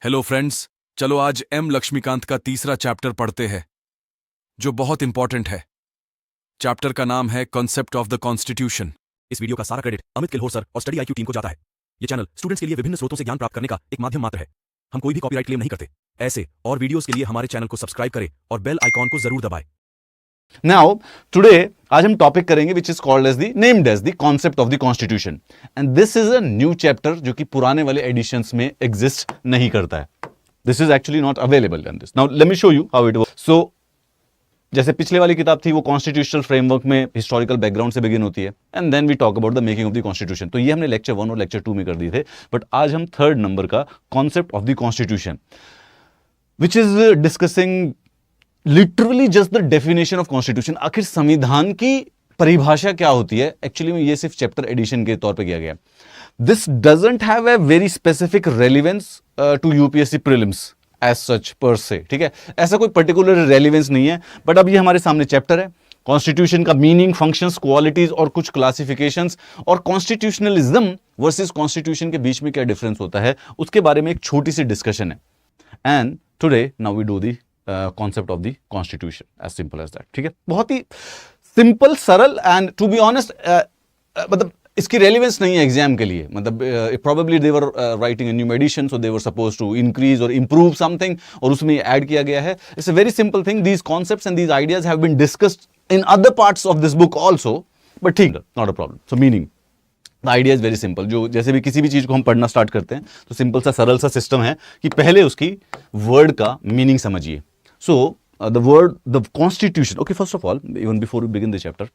Hello friends, चलो आज M Laxmikant का तीसरा चैप्टर पढ़ते हैं जो बहुत इंपॉर्टेंट है। चैप्टर का नाम है कॉन्सेप्ट ऑफ द कॉन्स्टिट्यूशन। इस वीडियो का सारा क्रेडिट अमित किल्होर सर और स्टडी आईक्यू टीम को जाता है। ये चैनल स्टूडेंट्स के लिए विभिन्न स्रोतों से ज्ञान प्राप्त करने का एक माध्यम मात्र है। हम कोई भी कॉपीराइट क्लेम नहीं करते। ऐसे और वीडियोस के लिए हमारे चैनल को सब्सक्राइब करें और बेल आइकॉन को जरूर दबाएं। Now, today, आज हम टॉपिक करेंगे which is called as the named as the concept of the constitution, and this is a new chapter जो कि पुराने वाले editions में exist नहीं करता है. This is actually not available in this. Now, let me show you how it works. So, जैसे पिछले वाली किताब थी वो कॉन्स्टिट्यूशनल फ्रेमवर्क में हिस्टोरिकल बैकग्राउंड से बिगिन होती है and then we talk about the making of the constitution. तो ये हमने लेक्चर 1 और लेक्चर 2 में कर दिए थे, बट आज हम थर्ड नंबर का concept of the constitution which is discussing literally just the definition of constitution. आखिर संविधान की परिभाषा क्या होती है. एक्चुअली में ये सिर्फ चैप्टर एडिशन के तौर पे किया गया. This doesn't have a very specific relevance to UPSC prelims as such per se. ठीक है, ऐसा कोई पर्टिकुलर रेलिवेंस नहीं है, बट अब ये हमारे सामने चैप्टर है. कॉन्स्टिट्यूशन का मीनिंग, फंक्शंस, क्वालिटीज और कुछ क्लासिफिकेशंस और कॉन्स्टिट्यूशनलिज्म वर्सेस कॉन्स्टिट्यूशन के बीच में क्या डिफरेंस होता है उसके बारे में एक छोटी सी डिस्कशन है. And today now we do the concept of the constitution, as simple as that. ठीक है, बहुत ही सिंपल, सरल एंड टू बी ऑनेस्ट मतलब इसकी रेलिवेंस नहीं है एग्जाम के लिए. मतलब probably they were writing a new edition, so they were suppose to increase और इंप्रूव समथिंग और उसमें ऐड किया गया है. It's a very simple thing. These concepts and these ideas have been discussed in other parts of this book also, but ठीक है, not a problem. So meaning the idea is very simple. जो जैसे भी किसी भी चीज को हम पढ़ना स्टार्ट करते हैं तो सिंपल सा सरल सा सिस्टम है कि पहले उसकी वर्ड का मीनिंग समझिए. So, the word, the constitution. Okay, first of all, even before we begin the chapter,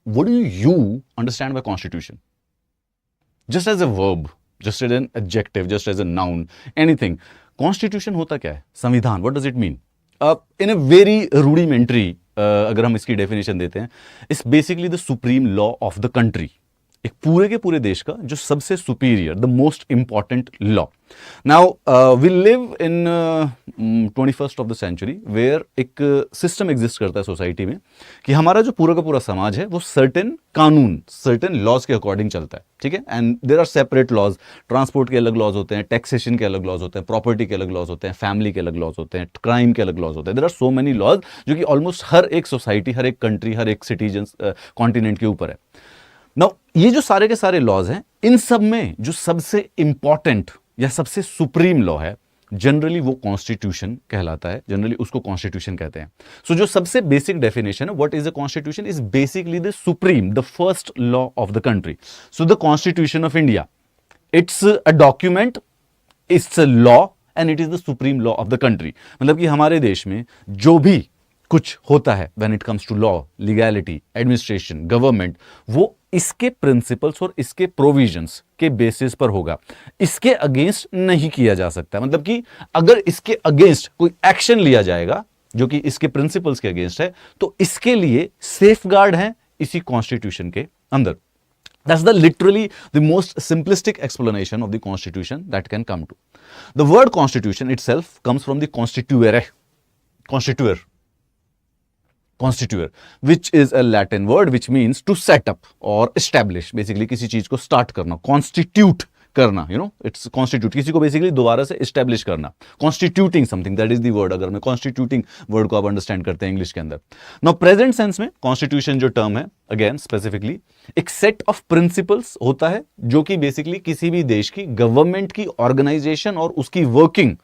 what do you understand by constitution? Just as a verb, just as an adjective, just as a noun, anything. Constitution होता क्या है? संविधान. What does it mean? In a very rudimentary, अगर हम इसकी definition देते हैं, it's basically the supreme law of the country. एक पूरे के पूरे देश का जो सबसे superior, the most important law. Now we live in 21st of the century where एक सिस्टम एग्जिस्ट करता है सोसाइटी में कि हमारा जो पूरा का पूरा समाज है वो सर्टेन कानून, सर्टेन लॉज के अकॉर्डिंग चलता है. ठीक है, and there are separate laws. Transport के अलग लॉज होते हैं, टैक्सेशन के अलग लॉज होते हैं, प्रॉपर्टी के अलग लॉज होते हैं, फैमिली के अलग लॉज होते हैं, क्राइम के अलग लॉज होते हैं. There are so many laws जो कि ऑलमोस्ट हर एक सोसाइटी, हर एक कंट्री, हर एक सिटीजन कॉन्टिनेंट के ऊपर है. नाउ ये जो सारे के सारे लॉज हैं, इन सब में जो सबसे इंपॉर्टेंट या सबसे सुप्रीम लॉ है जनरली वो कॉन्स्टिट्यूशन कहलाता है. जनरली उसको कॉन्स्टिट्यूशन कहते हैं. सो जो सबसे बेसिक डेफिनेशन है what is a constitution is basically the supreme, the first law of the country. So the constitution of India, it's a document, it's a law and it is the supreme law of the country. मतलब कि हमारे देश में जो भी कुछ होता है when it comes to law, legality, administration, government, वो इसके प्रिंसिपल्स और इसके प्रोविजंस के बेसिस पर होगा. इसके अगेंस्ट नहीं किया जा सकता. मतलब कि अगर इसके अगेंस्ट कोई एक्शन लिया जाएगा जो कि इसके प्रिंसिपल्स के अगेंस्ट है तो इसके लिए सेफगार्ड है इसी कॉन्स्टिट्यूशन के अंदर. That's the literally the most simplistic explanation of the constitution that can come to. The word constitution itself comes from the constituere, which is a Latin word which means to set up or establish. Basically किसी चीज को start करना, constitute करना, you know, it's constitute, किसी को basically दोबारा से establish करना, constituting something, that is the word. अगर मैं constituting word को आप understand करते हैं इंग्लिश के अंदर. Now present sense में constitution जो term है, again specifically एक set of principles होता है जो कि basically किसी भी देश की गवर्नमेंट की ऑर्गेनाइजेशन और उसकी वर्किंग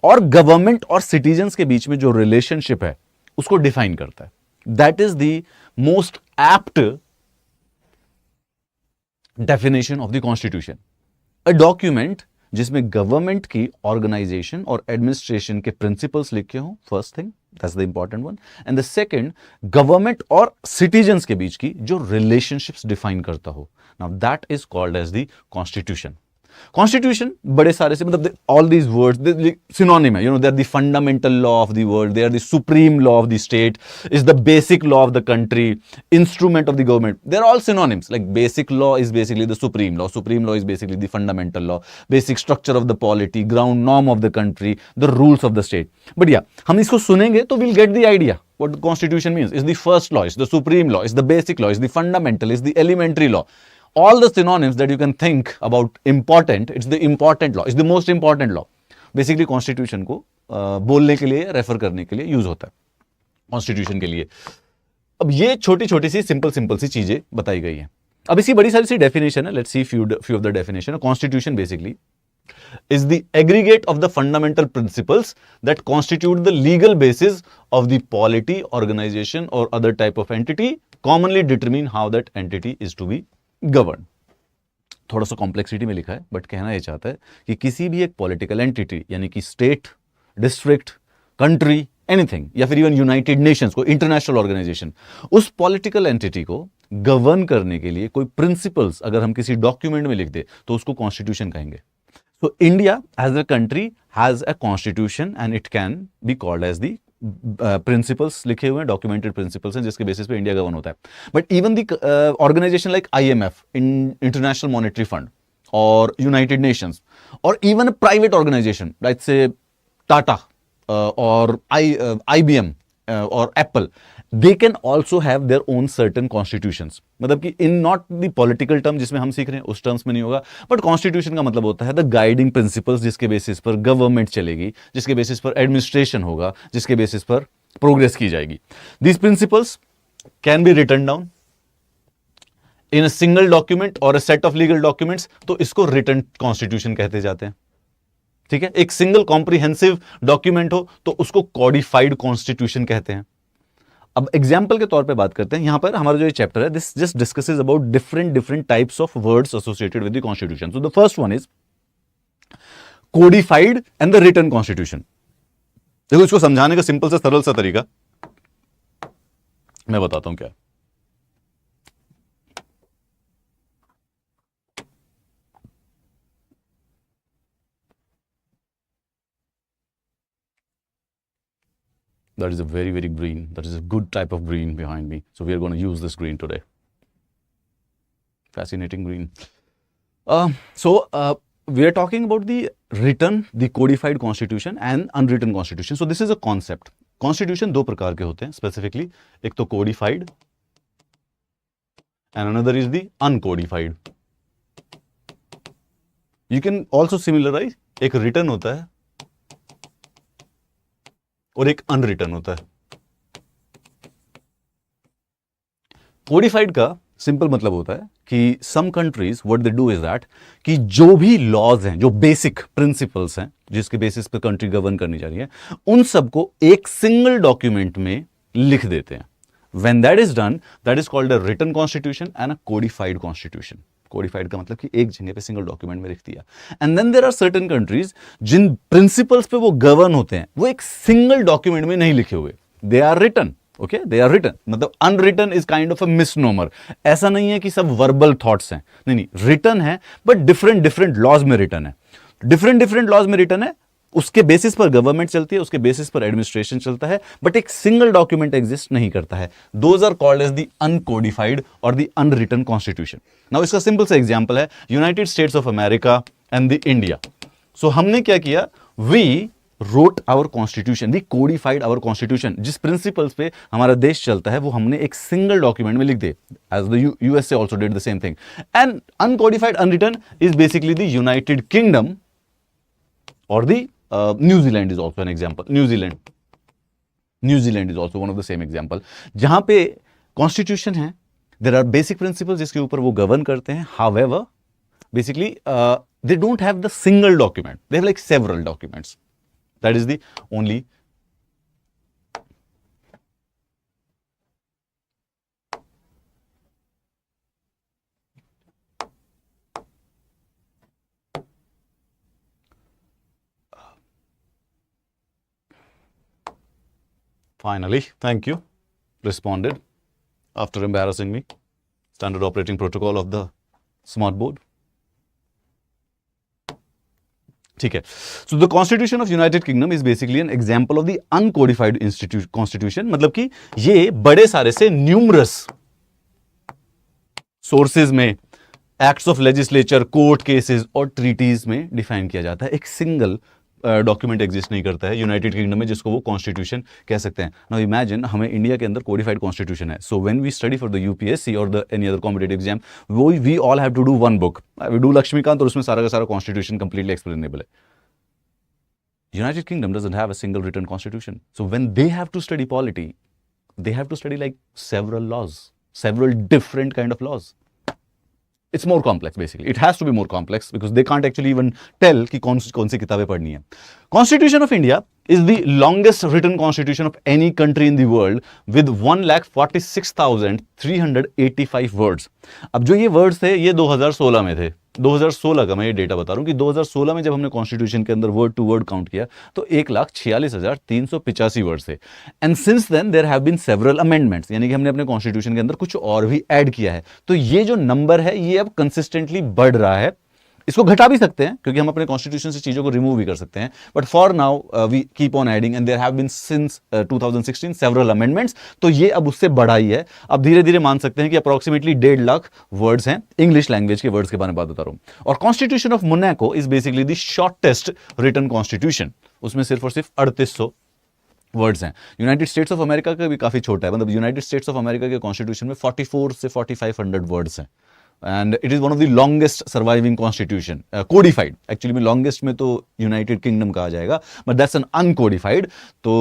और गवर्नमेंट और सिटीजन्स के बीच में जो रिलेशनशिप है उसको डिफाइन करता है. That is the most apt definition of the constitution. A document जिसमें गवर्नमेंट की ऑर्गेनाइजेशन और एडमिनिस्ट्रेशन के प्रिंसिपल्स लिखे हों, first thing, that's the important one. And the second, government और सिटीजन्स के बीच की जो रिलेशनशिप्स डिफाइन करता हो. Now that is called as the constitution. Constitution बड़े सारे से, मतलब ऑल दीज वर्ड्स सिनोनिम है. You know, they are the fundamental law of the world, they are the supreme law of the state, is the basic law of the country, instrument of the government. They are all synonyms. Like basic law is basically the supreme law is basically the fundamental law, basic structure of the polity, ground norm of the country, the rules of the state. But या हम इसको सुनेंगे तो will get the idea what the constitution means. Is the first law, is the supreme law, is the basic law, is the fundamental, is the elementary law. All the synonyms that you can think about important, it's the important law, it's the most important law. Basically constitution को बोलने के लिए, refer करने के लिए use होता है constitution के लिए। अब ये छोटी छोटी सी सिंपल सी चीजें बताई गई हैं। अब इसकी बड़ी सारी सी डेफिनेशन है, let's see few of the definition. Constitution basically is the aggregate of the fundamental principles that constitute the legal basis of the polity, organization or other type of entity, commonly determine how that entity is to be governed. थोड़ा सा complexity में लिखा है, but कहना यह चाहता है कि किसी भी एक पॉलिटिकल एंटिटी यानी कि स्टेट, डिस्ट्रिक्ट, कंट्री, एनीथिंग, या फिर इवन यूनाइटेड नेशंस को, इंटरनेशनल ऑर्गेनाइजेशन, उस पॉलिटिकल एंटिटी को गवर्न करने के लिए कोई प्रिंसिपल्स अगर हम किसी डॉक्यूमेंट में लिख दे तो उसको कॉन्स्टिट्यूशन कहेंगे। So India as a country has a constitution and it can be called as the principles लिखे हुए हैं, documented principles हैं जिसके बेसिस पे इंडिया गवर्न होता है। But even the organization like IMF, International Monetary Fund, or United Nations, or even a private organization like say Tata or IBM or Apple, they can also have their own certain constitutions। मतलब कि in not the political term जिसमें हम सीख रहे हैं उस terms में नहीं होगा, बट कॉन्स्टिट्यूशन का मतलब होता है द गाइडिंग प्रिंसिपल्स जिसके बेसिस पर गवर्नमेंट चलेगी, जिसके बेसिस पर एडमिनिस्ट्रेशन होगा, जिसके बेसिस पर प्रोग्रेस की जाएगी। These principles can be written down in a single document और a set of legal documents, तो इसको रिटन कॉन्स्टिट्यूशन कहते जाते हैं। ठीक है, एक सिंगल कॉम्प्रिहेंसिव डॉक्यूमेंट हो तो उसको कॉडिफाइड कॉन्स्टिट्यूशन कहते हैं। अब एग्जाम्पल के तौर पे बात करते हैं। यहां पर हमारा जो ये चैप्टर है, this just discusses about different types of words associated with the constitution. So the first one is codified and the written constitution. देखो, इसको समझाने का सिंपल सा सरल सा तरीका मैं बताता हूं क्या। That is a very green, that is a good type of green behind me. So we are going to use this green today. Fascinating green. We are talking about the written, the codified constitution and unwritten constitution. So this is a concept. Constitution दो प्रकार के होते हैं specifically. एक तो codified and another is the uncodified. You can also similarize. एक written होता है और एक अनरिटन होता है। कोडिफाइड का सिंपल मतलब होता है कि some countries what they do is that कि जो भी लॉज हैं, जो बेसिक प्रिंसिपल्स हैं जिसके बेसिस पे कंट्री गवर्न करनी जा रही है, उन सबको एक सिंगल डॉक्यूमेंट में लिख देते हैं। When that is done, that is called a written constitution and a codified constitution. Codified का मतलब कि एक जगह पे सिंगल डॉक्यूमेंट में लिख दिया। And then there are certain countries जिन प्रिंसिपल्स पे वो गवर्न होते हैं वो एक सिंगल डॉक्यूमेंट में नहीं लिखे हुए, they are written. Okay, they are written. मतलब unwritten is kind of a misnomer. ऐसा नहीं है कि सब वर्बल थॉट्स हैं, नहीं, रिटन है बट डिफरेंट लॉज में रिटन है, डिफरेंट लॉज में रिटन है। उसके बेसिस पर गवर्नमेंट चलती है, उसके बेसिस पर एडमिनिस्ट्रेशन चलता है, बट एक सिंगल डॉक्यूमेंट एग्जिस्ट नहीं करता है। Those are called as the uncodified और द अनरिटन कॉन्स्टिट्यूशन। नाउ इसका सिंपल सा एग्जांपल है United States of America and the India. So हमने क्या किया, we wrote our constitution, we codified our constitution. जिस प्रिंसिपल्स पे हमारा देश चलता है वो हमने एक सिंगल डॉक्यूमेंट में लिख दे, as the USA also did the same thing. And uncodified unwritten is basically the United Kingdom और the New Zealand is also an example. New Zealand is also one of the same example. जहां पे constitution है, there are basic principles जिसके ऊपर वो govern करते हैं. However, basically they don't have the single document. They have like several documents. That is the only Finally, thank you. Responded after embarrassing me. Standard operating protocol of the smart board. ठीक है. So the Constitution of United Kingdom is basically an example of the uncodified constitution. मतलब कि ये बड़े सारे से numerous sources में acts of legislature, court cases और treaties में define किया जाता है. एक single डॉक्यूमेंट एग्जिस्ट नहीं करता है यूनाइटेड किंगडम में जिसको वो कॉन्स्टिट्यूशन कह सकते हैं. नाउ इमेजिन हमें इंडिया के अंदर कोडिफाइड कॉन्स्टिट्यूशन है. So when we study for the UPSC और the any other competitive exam, we all have to do one book. We do Laxmikanth और उसमें सारा का सारा कॉन्स्टिट्यूशन कंप्लीटली एक्सप्लेनेबल है. United Kingdom doesn't have a single written constitution. So when they have to study polity, they have to study like several laws, several different kind of laws. It's more complex basically. It has to be more complex because they can't actually even tell कि कौन सी किताबें पढ़नी है. Constitution of India is the longest written constitution of any country in the world with 1,46,385 words. अब जो ये words थे ये 2016 में थे. 2016 का मैं ये डेटा बता रहा हूँ कि 2016 में जब हमने कॉन्स्टिट्यूशन के अंदर वर्ड टू वर्ड काउंट किया तो 1,46,385 वर्ड्स थे. And since then there have been several amendments, यानी कि हमने अपने कॉन्स्टिट्यूशन के अंदर कुछ और भी ऐड किया है. तो ये जो नंबर है ये अब कंसिस्टेंटली बढ़ रहा है. इसको घटा भी सकते हैं क्योंकि हम अपने कॉन्स्टिट्यूशन से चीजों को रिमूव भी कर सकते हैं, but for now we keep on adding and there have been since 2016 several amendments. तो ये अब उससे बढ़ा ही है. अब धीरे धीरे मान सकते हैं कि अप्रोक्सीमेटली 1.5 लाख वर्ड्स हैं. इंग्लिश लैंग्वेज के वर्ड्स के बारे में बात बता रहा हूं. और constitution of Monaco is basically the shortest written constitution. उसमें सिर्फ और सिर्फ 3800 वर्ड्स हैं. यूनाइटेड स्टेट्स ऑफ अमेरिका का भी काफी छोटा है. मतलब यूनाइटेड स्टेट्स ऑफ अमेरिका के कॉन्स्टिट्यूशन में 44 से 4500 वर्ड्स हैं. And it is one of the longest surviving constitution, codified. Actually में longest में तो United Kingdom कहा जाएगा, but that's an uncodified. तो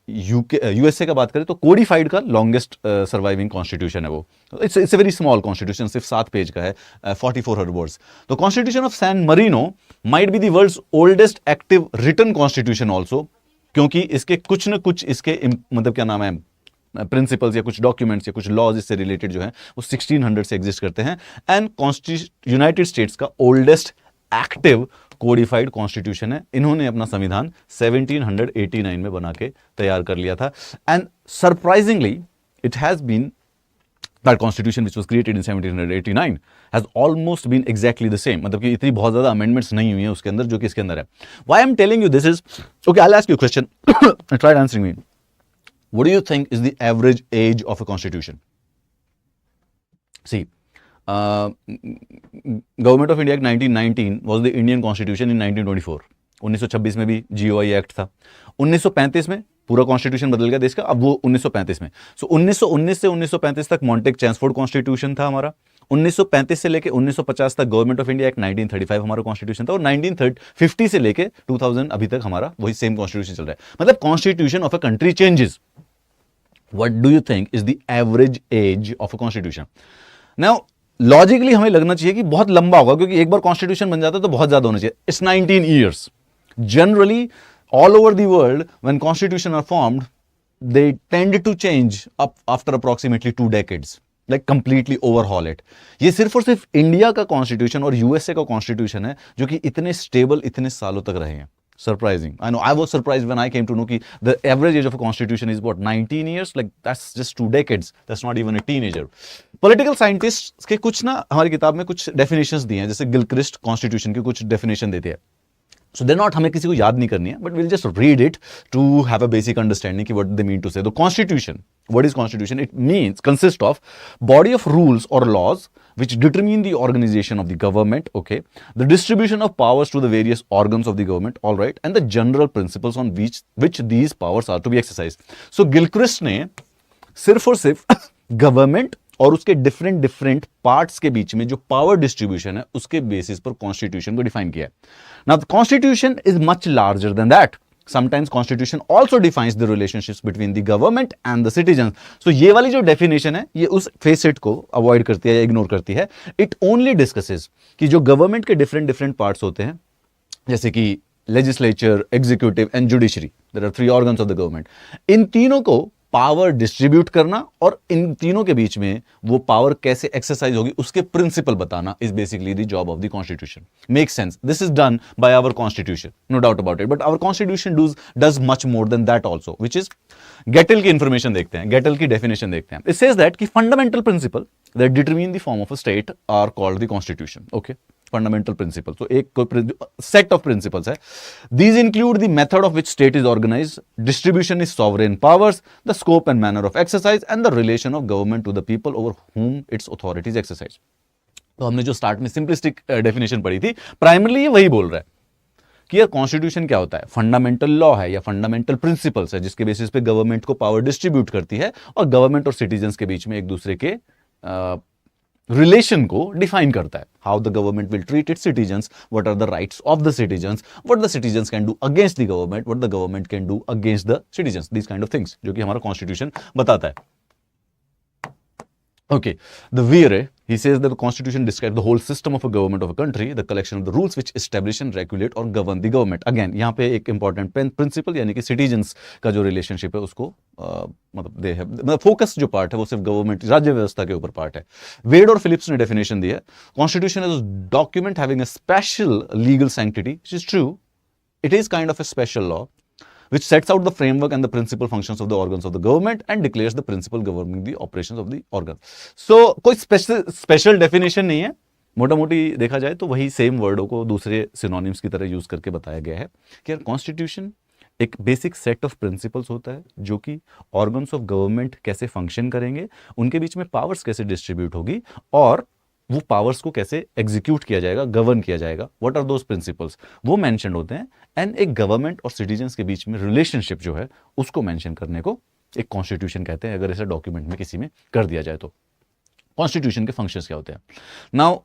USA का बात करें तो codified का longest surviving constitution है वो. It's a very small constitution, सिर्फ 7 पेज का है, 4400 words. तो Constitution of San Marino might be the world's oldest active written constitution also, क्योंकि इसके कुछ न कुछ इसके मतलब क्या नाम है प्रिंसिपल्स या कुछ डॉक्यूमेंट्स या कुछ लॉज इससे रिलेटेड जो हैं वो 1600 से एग्जिस्ट करते हैं. एंड यूनाइटेड स्टेट्स का ओल्डेस्ट एक्टिव कोडिफाइड कॉन्स्टिट्यूशन है. इन्होंने अपना संविधान 1789 में बना के तैयार कर लिया था. And surprisingly it has been that constitution which was created in 1789 has almost been exactly the same. मतलब कि इतनी बहुत ज्यादा amendments नहीं हुई हैं उसके अंदर जो कि इसके अंदर है. Why I'm telling you this is, okay, I'll ask you a question. Try answering me. What do you think is the average age of a constitution? See, Government of India Act 1919 was the Indian Constitution in 1924. 1926 में भी GOI Act था. 1935 में पूरा constitution बदल गया देश का, अब वो 1935 में. सो 1919 से 1935 तक मॉन्टेक चैम्सफोर्ड कॉन्स्टिट्यूशन था हमारा. 1935 से लेके 1950 तक गवर्नमेंट ऑफ इंडिया एक्ट 1935 हमारा कॉन्स्टिट्यूशन था. और 1950 से लेके 2000 अभी तक हमारा वही सेम कॉन्स्टिट्यूशन चल रहा है. मतलब constitution of a country changes. What do you think is the average age of a constitution? Now, logically हमें लगना चाहिए कि बहुत लंबा होगा क्योंकि एक बार कॉन्स्टिट्यूशन बन जाता है तो बहुत ज्यादा होना चाहिए. It's 19 years. Generally, all over the world, when constitutions are formed, they tend to change up after approximately 2 decades. Like completely overhaul it. ये सिर्फ और सिर्फ इंडिया का कॉन्स्टिट्यूशन और यूएसए का कॉन्स्टिट्यूशन है जो कि इतने स्टेबल इतने सालों तक रहे हैं. Surprising. I know. I was surprised when I came to know that the average age of a constitution is what, 19 years? Like that's just 2 decades. That's not even a teenager. Political scientists के कुछ ना हमारी किताब में कुछ definitions दिए हैं, जैसे गिलक्रिस्ट कॉन्स्टिट्यूशन के कुछ definition देते हैं. So they're not, हमें किसी को याद नहीं करनी है, but we'll just read it to have a basic understanding कि what they mean to say. The constitution, what is constitution? It means, consists of body of rules or laws which determine the organization of the government, okay, the distribution of powers to the various organs of the government, all right, and the general principles on which these powers are to be exercised. So Gilchrist ने सिर्फ और सिर्फ government और उसके different parts के बीच में जो power distribution है उसके बेसिस पर कॉन्स्टिट्यूशन को डिफाइन किया है. Now the constitution is much larger than that. Sometimes constitution also defines the relationships between the government and the citizens. So ये वाली जो definition है ये उस facet को avoid करती है या ignore करती है. It only discusses कि जो government के different parts होते हैं जैसे कि legislature, executive and judiciary. There are 3 organs of the government. इन तीनों को पावर डिस्ट्रीब्यूट करना और इन तीनों के बीच में वो पावर कैसे एक्सरसाइज होगी उसके प्रिंसिपल बताना is basically the job of the constitution. Make sense. This is done by our constitution, no doubt about it, but our constitution does much more than that also, which is Gettell की information देखते हैं, Gettell की definition देखते हैं. It says that कि fundamental principle that determine the form of a state are called the constitution. Okay, fundamental principle. तो एक set of principles है. These include the method of which state is organised, distribution is sovereign powers, the scope and manner of exercise and the relation of government to the people over whom its authorities exercise. तो हमने जो start में simplistic definition पढ़ी थी, primarily ये वही बोल रहा है कि यार कॉन्स्टिट्यूशन क्या होता है. फंडामेंटल लॉ है या फंडामेंटल प्रिंसिपल्स है जिसके बेसिस पे गवर्नमेंट को पावर डिस्ट्रीब्यूट करती है और गवर्नमेंट और सिटीजन्स के बीच में एक दूसरे के रिलेशन को डिफाइन करता है. How the government will treat its citizens, what are the rights of the citizens, what the citizens can do against the government, what the government can do against the citizens, this kind of things, जो कि हमारा constitution बताता है. Okay, the VRA, he says that the constitution describes the whole system of a government of a country, the collection of the rules which establish and regulate or govern the government. Again, यहाँ पे एक important principle यानी कि citizens का जो relationship है उसको मतलब focus जो part है वो सिर्फ government राज्य व्यवस्था के ऊपर part है. वेड और फिलिप्स ने definition दी है, constitution is a document having a special legal sanctity, which is true. It is kind of a special law which sets out the framework and the principal functions of the organs of the government and declares the principle governing the operations of the organ. So कोई special definition नहीं है, मोटा मोटी देखा जाए तो वही same वर्डों को दूसरे सिनोनिम्स की तरह यूज करके बताया गया है कि यार कॉन्स्टिट्यूशन एक बेसिक सेट ऑफ प्रिंसिपल्स होता है जो कि ऑर्गन्स ऑफ गवर्नमेंट कैसे फंक्शन करेंगे, उनके बीच में पावर्स कैसे डिस्ट्रीब्यूट होगी और वो पावर्स को कैसे एग्जीक्यूट किया जाएगा, गवर्न किया जाएगा, व्हाट आर दोज प्रिंसिपल्स, वो मेंशन होते हैं. एंड एक गवर्नमेंट और सिटीजन्स के बीच में रिलेशनशिप जो है उसको मेंशन करने को एक कॉन्स्टिट्यूशन कहते हैं, अगर ऐसा डॉक्यूमेंट में किसी में कर दिया जाए तो. कॉन्स्टिट्यूशन के फंक्शंस क्या होते हैं? Now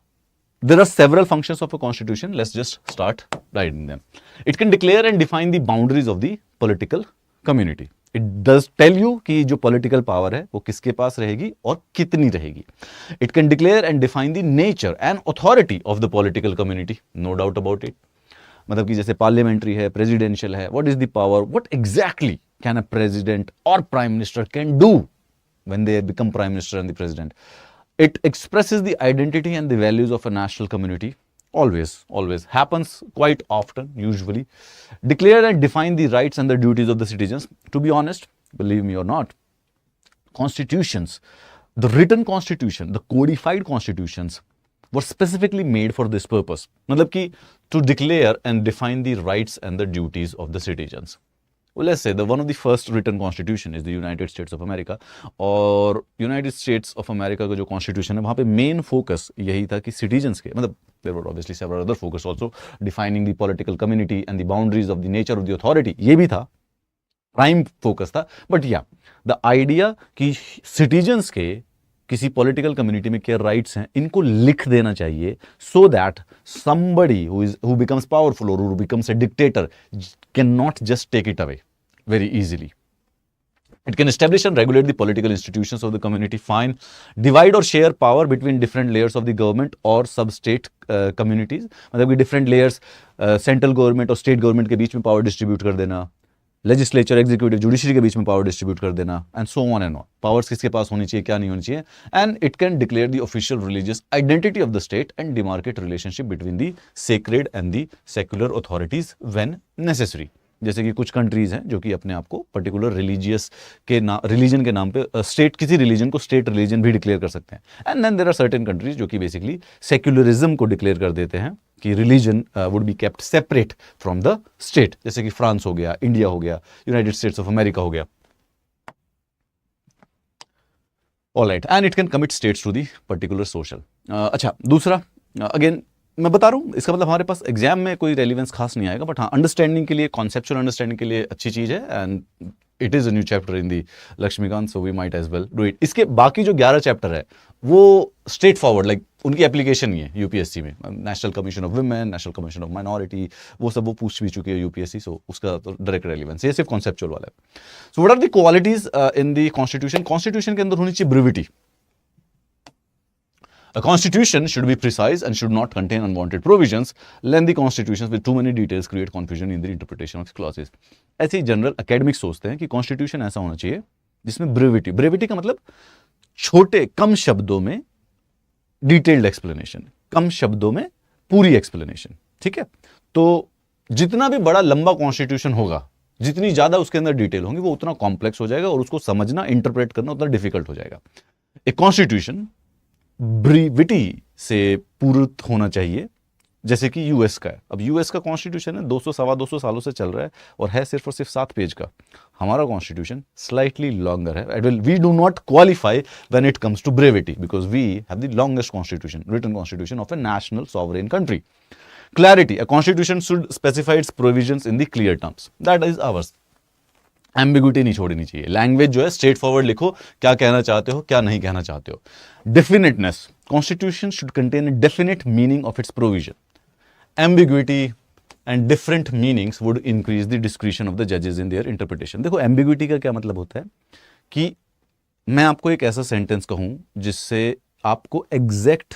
there are several functions of a constitution. Let's just start writing them. It can declare and define the boundaries of the political community. It does tell you कि जो political power है वो किसके पास रहेगी और कितनी रहेगी. It can declare and define the nature and authority of the political community. No doubt about it. मतलब कि जैसे parliamentary है, presidential है, what is the power, what exactly can a president or prime minister can do when they become prime minister and the president. It expresses the identity and the values of a national community. Always happens quite often, usually. Declare and define the rights and the duties of the citizens. To be honest, believe me or not, constitutions, the written constitution, the codified constitutions were specifically made for this purpose. मतलब कि to declare and define the rights and the duties of the citizens. Well, let's say one of the first written constitution is the United States of America. और United States of America का जो constitution है वहाँ पे main focus यही था कि citizens के मतलब there were obviously several other focus also defining the political community and the boundaries of the nature of the authority, ये भी था, prime focus था. But yeah, the idea कि citizens के किसी पॉलिटिकल कम्युनिटी में क्या राइट्स हैं इनको लिख देना चाहिए so that somebody who becomes powerful or who becomes a dictator cannot just take it away very easily. It can establish and regulate the political institutions of the community. Fine. Divide or share power between different layers of the government or sub-state communities. मतलब कि different layers central government और state government के बीच में power distribute कर देना, legislature, executive, judiciary के बीच में power distribute कर देना, and so on and on. Powers किसके पास होनी चाहिए, क्या नहीं होनी चाहिए. And it can declare the official religious identity of the state and demarcate relationship between the sacred and the secular authorities when necessary. जैसे कि कुछ कंट्रीज हैं जो कि अपने आप को पर्टिकुलर रिलीजन के नाम पे स्टेट, किसी रिलीजन को स्टेट रिलीजन भी डिक्लेयर कर सकते हैं. And then there are certain countries जो कि बेसिकली सेक्युलरिज्म को डिक्लेयर कर देते हैं कि religion would be kept separate from the state, जैसे कि फ्रांस हो गया, इंडिया हो गया, यूनाइटेड स्टेट्स ऑफ अमेरिका हो गया. Alright, and it can commit states to the particular social. अच्छा, दूसरा अगेन मैं बता रहा हूँ, इसका मतलब हमारे पास एग्जाम में कोई रेलिवेंस खास नहीं आएगा, बट हाँ अंडरस्टैंडिंग के लिए, कॉन्सेप्चुअल अंडरस्टैंडिंग के लिए अच्छी चीज़ है. And it is a new chapter in the Laxmikanth, so we might as well do it. इसके बाकी जो 11 चैप्टर है वो स्ट्रेट फॉरवर्ड, लाइक उनकी एप्लीकेशन ही है यूपीएससी में. National commission of women, national commission of minority, वो सब वो पूछ भी चुकी है यूपीएससी, सो उसका तो डायरेक्ट रेलिवेंस. ये सिर्फ कॉन्सेप्चुअल वाला है. So what are the qualities in the constitution. Constitution के अंदर होनी चाहिए ब्रीविटी. A constitution should be precise and should not contain unwanted provisions. Lengthy constitutions with too many details create confusion in the interpretation of clauses. ऐसे ही general academic सोचते हैं कि constitution ऐसा होना चाहिए जिसमें ब्रेविटी, ब्रेविटी का मतलब छोटे कम शब्दों में डिटेल्ड एक्सप्लेनेशन, कम शब्दों में पूरी एक्सप्लेनेशन. ठीक है, तो जितना भी बड़ा लंबा कॉन्स्टिट्यूशन होगा, जितनी ज्यादा उसके अंदर डिटेल होंगी, वो उतना कॉम्प्लेक्स हो जाएगा और उसको समझना, इंटरप्रेट करना उतना डिफिकल्ट हो जाएगा. एक कॉन्स्टिट्यूशन ब्रीविटी से पूरित होना चाहिए, जैसे कि यूएस का है. अब यूएस का कॉन्स्टिट्यूशन है 200-250 सालों से चल रहा है और है सिर्फ और सिर्फ 7 पेज का. हमारा कॉन्स्टिट्यूशन स्लाइटली लॉन्गर है. We do not qualify when it comes to brevity because we have the longest constitution, written constitution of a national sovereign country. Clarity, a constitution should specify its provisions in the clear terms. That is ours. Ambiguity नहीं छोड़नी चाहिए. Language जो है straight forward लिखो, क्या कहना चाहते हो, क्या नहीं कहना चाहते हो. Definiteness, constitution should contain a definite meaning of its provision. Ambiguity and different meanings would increase the discretion of the जजेस इन देयर इंटरप्रिटेशन. देखो एम्बिग्विटी का क्या मतलब होता है कि मैं आपको एक ऐसा सेंटेंस कहूं जिससे आपको एग्जैक्ट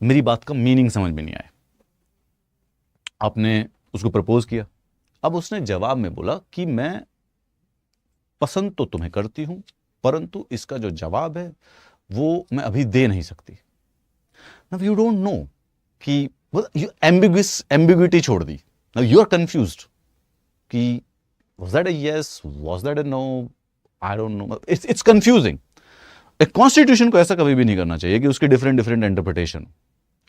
मेरी बात का मीनिंग समझ में नहीं आए. आपने उसको प्रपोज किया, अब उसने जवाब में बोला कि मैं पसंद तो तुम्हें करती हूं, परंतु इसका जो जवाब है वो मैं अभी दे नहीं सकती. नाउ यू डोंट नो कि एम्बिग्विटी छोड़ दी. नाउ यू आर कंफ्यूज्ड कि was that a yes, was that a no, I don't know. It's confusing. एक कॉन्स्टिट्यूशन को ऐसा कभी भी नहीं करना चाहिए कि उसके डिफरेंट डिफरेंट इंटरप्रिटेशन.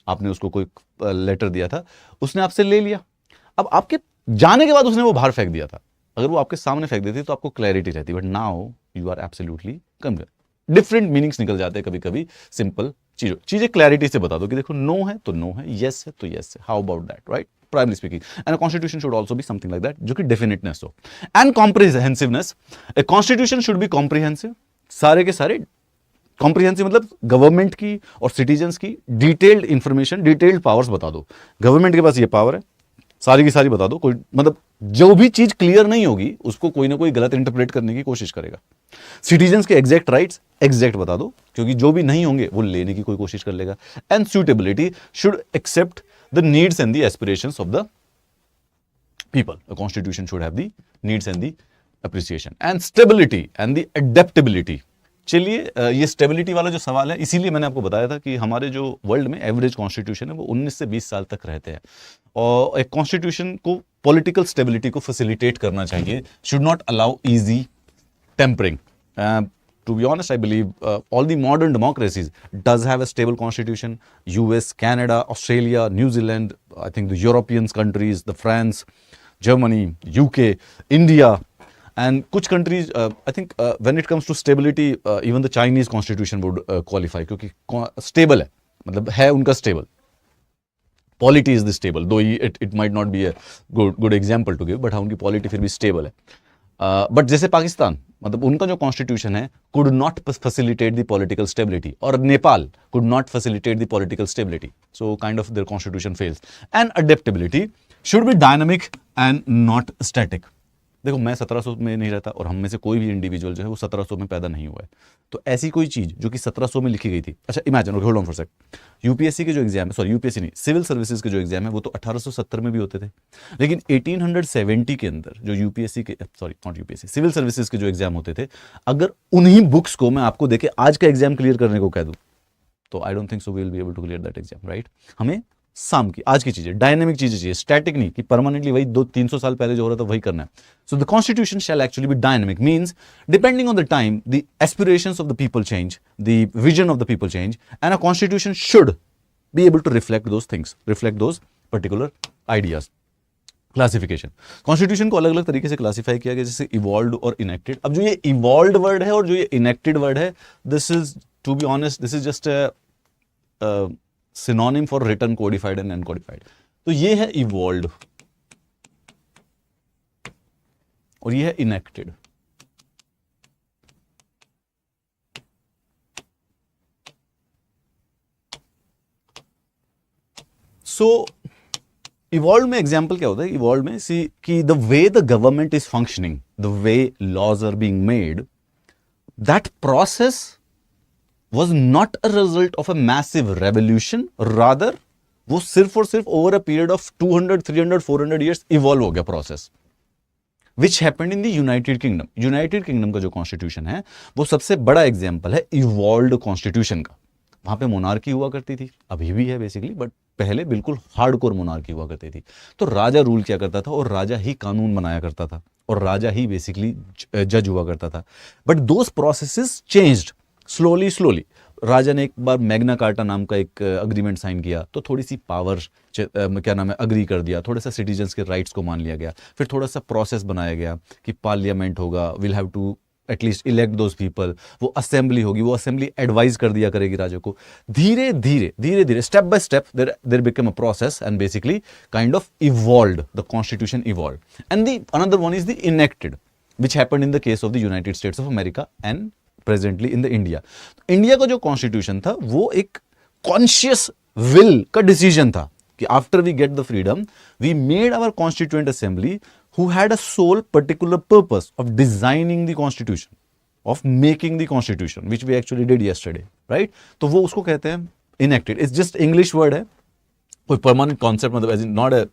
आपने उसको कोई लेटर दिया था, उसने आपसे ले लिया, अब आपके जाने के बाद उसने वो बाहर फेंक दिया था. अगर वो आपके सामने फेंक देती तो आपको क्लैरिटी रहती, but now you are absolutely different meanings निकल जाते हैं कभी कभी. सिंपल चीजें क्लैरिटी से बता दो कि देखो नो है तो नो है, यस है तो यस है. How about that, right? Primary speaking. And constitution should also be something like that, जो कि डेफिनेटनेस हो. And comprehensiveness. A constitution should be comprehensive. सारे के सारे कॉम्प्रिहेंसिव मतलब गवर्नमेंट की और सिटीजन्स की डिटेल्ड इंफॉर्मेशन, डिटेल्ड पावर्स बता दो. गवर्नमेंट के पास ये पावर है, सारी की सारी बता दो. कोई मतलब जो भी चीज क्लियर नहीं होगी उसको कोई ना कोई गलत इंटरप्रेट करने की कोशिश करेगा. सिटीजन्स के एग्जैक्ट राइट्स एग्जैक्ट बता दो, क्योंकि जो भी नहीं होंगे वो लेने की कोई कोशिश कर लेगा. And suitability should accept the needs and the aspirations of the people. A constitution should have the needs and the appreciation. And stability and the adaptability. चलिए ये स्टेबिलिटी वाला जो सवाल है, इसीलिए मैंने आपको बताया था कि हमारे जो वर्ल्ड में एवरेज कॉन्स्टिट्यूशन है वो 19 से 20 साल तक रहते हैं. और एक कॉन्स्टिट्यूशन को पॉलिटिकल स्टेबिलिटी को फैसिलिटेट करना चाहिए. Should not allow easy tampering. To be honest, I believe all the modern democracies does have a stable constitution. US, Canada, Australia, New Zealand, I think the European countries, the France, Germany, UK, India, and कुछ countries, I think when it comes to stability, even the Chinese constitution would qualify, क्योंकि stable है, मतलब है उनका stable. Polity is the stable, though it might not be a good example to give, but हाँ उनकी polity फिर भी stable है. बट जैसे पाकिस्तान, मतलब उनका जो कॉन्स्टिट्यूशन है could not facilitate the political stability, और Nepal could not facilitate the political stability. So kind of their constitution fails. And adaptability should be dynamic and not static. देखो मैं 1700 में नहीं रहता, और हम में से कोई भी इंडिविजुअल जो है वो 1700 में पैदा नहीं हुआ है. तो ऐसी कोई चीज जो कि 1700 में लिखी गई थी, अच्छा imagine, hold on for sake, UPSC के जो एग्जाम है, सॉरी यूपीएससी नहीं, सिविल सर्विसेज के जो एग्जाम है वो तो 1870 में भी होते थे. लेकिन 1870 के अंदर जो यूपीएससी के, sorry not UPSC, civil services के जो एग्जाम होते थे, अगर उन्हीं बुक्स को मैं आपको देके आज का एग्जाम क्लियर करने को कह दूं तो I don't think so we will be able to clear that exam, right? हमें शाम की आज की चीजें, डायनेमिक चीजें चाहिए, स्टैटिक नहीं कि परमानेंटली वही 200-300 साल पहले जो हो रहा था वही करना है. So the constitution shall actually be dynamic, means depending on the time the aspirations of the people change, the vision of the people change, and a constitution should be able to reflect those things, reflect those particular ideas. Classification. Constitution को अलग अलग तरीके से classify किया गया, जैसे evolved और enacted. अब जो ये इवॉल्व्ड वर्ड है और जो ये इनेक्टेड वर्ड है, this is, to be honest, this is just synonym for written, codified and uncodified. तो ये है इवॉल्व्ड और ये है इनेक्टेड. सो इवॉल्व में एग्जाम्पल क्या होता है? इवॉल्व में सी कि the way the government is functioning, the way laws are being made, that process was not a result of a massive revolution, rather वो सिर्फ और सिर्फ over a period of 200, 300, 400 years evolve हो गया process, which happened in the United Kingdom. United Kingdom का जो constitution है वो सबसे बड़ा एग्जाम्पल है इवॉल्व्ड कॉन्स्टिट्यूशन का. वहां पे मोनार्की हुआ करती थी, अभी भी है बेसिकली, बट पहले बिल्कुल हार्डकोर मोनार्की हुआ करती थी. तो राजा रूल किया करता था और राजा ही कानून बनाया करता था और राजा ही बेसिकली जज हुआ करता था. But those processes changed slowly. राजा ने एक बार मैग्ना कार्टा नाम का एक अग्रीमेंट साइन किया, तो थोड़ी सी पावर क्या नाम है अग्री कर दिया, थोड़ा सा सिटीजन्स के राइट्स को मान लिया गया. फिर थोड़ा सा प्रोसेस बनाया गया कि पार्लियामेंट होगा, will have to at least elect those people, वो असेंबली होगी, वो असेंबली एडवाइज कर दिया करेगी राजा को. धीरे धीरे step by step there become a process and basically kind of evolved, the constitution evolved. And the another one is the enacted, which happened in the case of the United States of America and presently in the India. India का जो constitution था वो एक conscious will का decision था कि after we get the freedom we made our constituent assembly who had a sole particular purpose of designing the constitution, of making the constitution, which we actually did yesterday, right? तो वो उसको कहते हैं enacted. It's just English word है, कोई permanent concept मतलब as in not a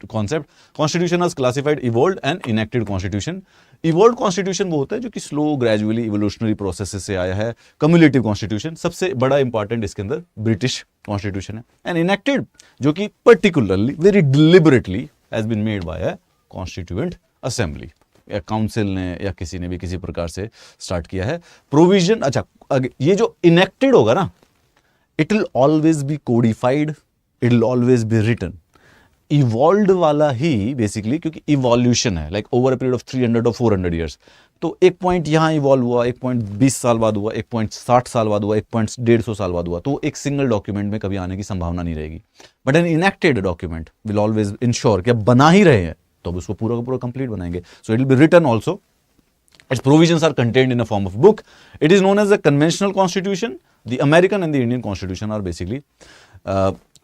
concept. Constitution is classified evolved and enacted constitution. Evolved constitution वो होता है जो कि स्लो ग्रेजुअली इवोल्यूशनरी प्रोसेस से आया है. कम्युलेटिव कॉन्स्टिट्यूशन सबसे बड़ा इंपॉर्टेंट इसके अंदर ब्रिटिश कॉन्स्टिट्यूशन है. एंड इनेक्टेड जो कि particularly very deliberately has been made by a constituent assembly, या काउंसिल ने या किसी ने भी किसी प्रकार से स्टार्ट किया है. प्रोविजन, अच्छा ये जो इनेक्टेड होगा ना, it will always be codified, it will always be written. Evolved वाला ही बेसिकली, क्योंकि इवोल्यूशन है like over a period of 300 और 400 ईयर्स. तो एक पॉइंट यहां इवॉल्व हुआ, एक पॉइंट 20 साल बाद हुआ, एक पॉइंट 60 साल बाद हुआ, एक पॉइंट 150 साल बाद हुआ, तो एक सिंगल डॉक्यूमेंट में कभी आने की संभावना नहीं रहेगी. But an enacted document will always ensure कि अब बना ही रहे हैं तो अब उसको पूरा का पूरा कंप्लीट बनाएंगे. So it will be written also. Its provisions are contained in a form of book. It is known as the conventional constitution. The American and the Indian constitution are basically,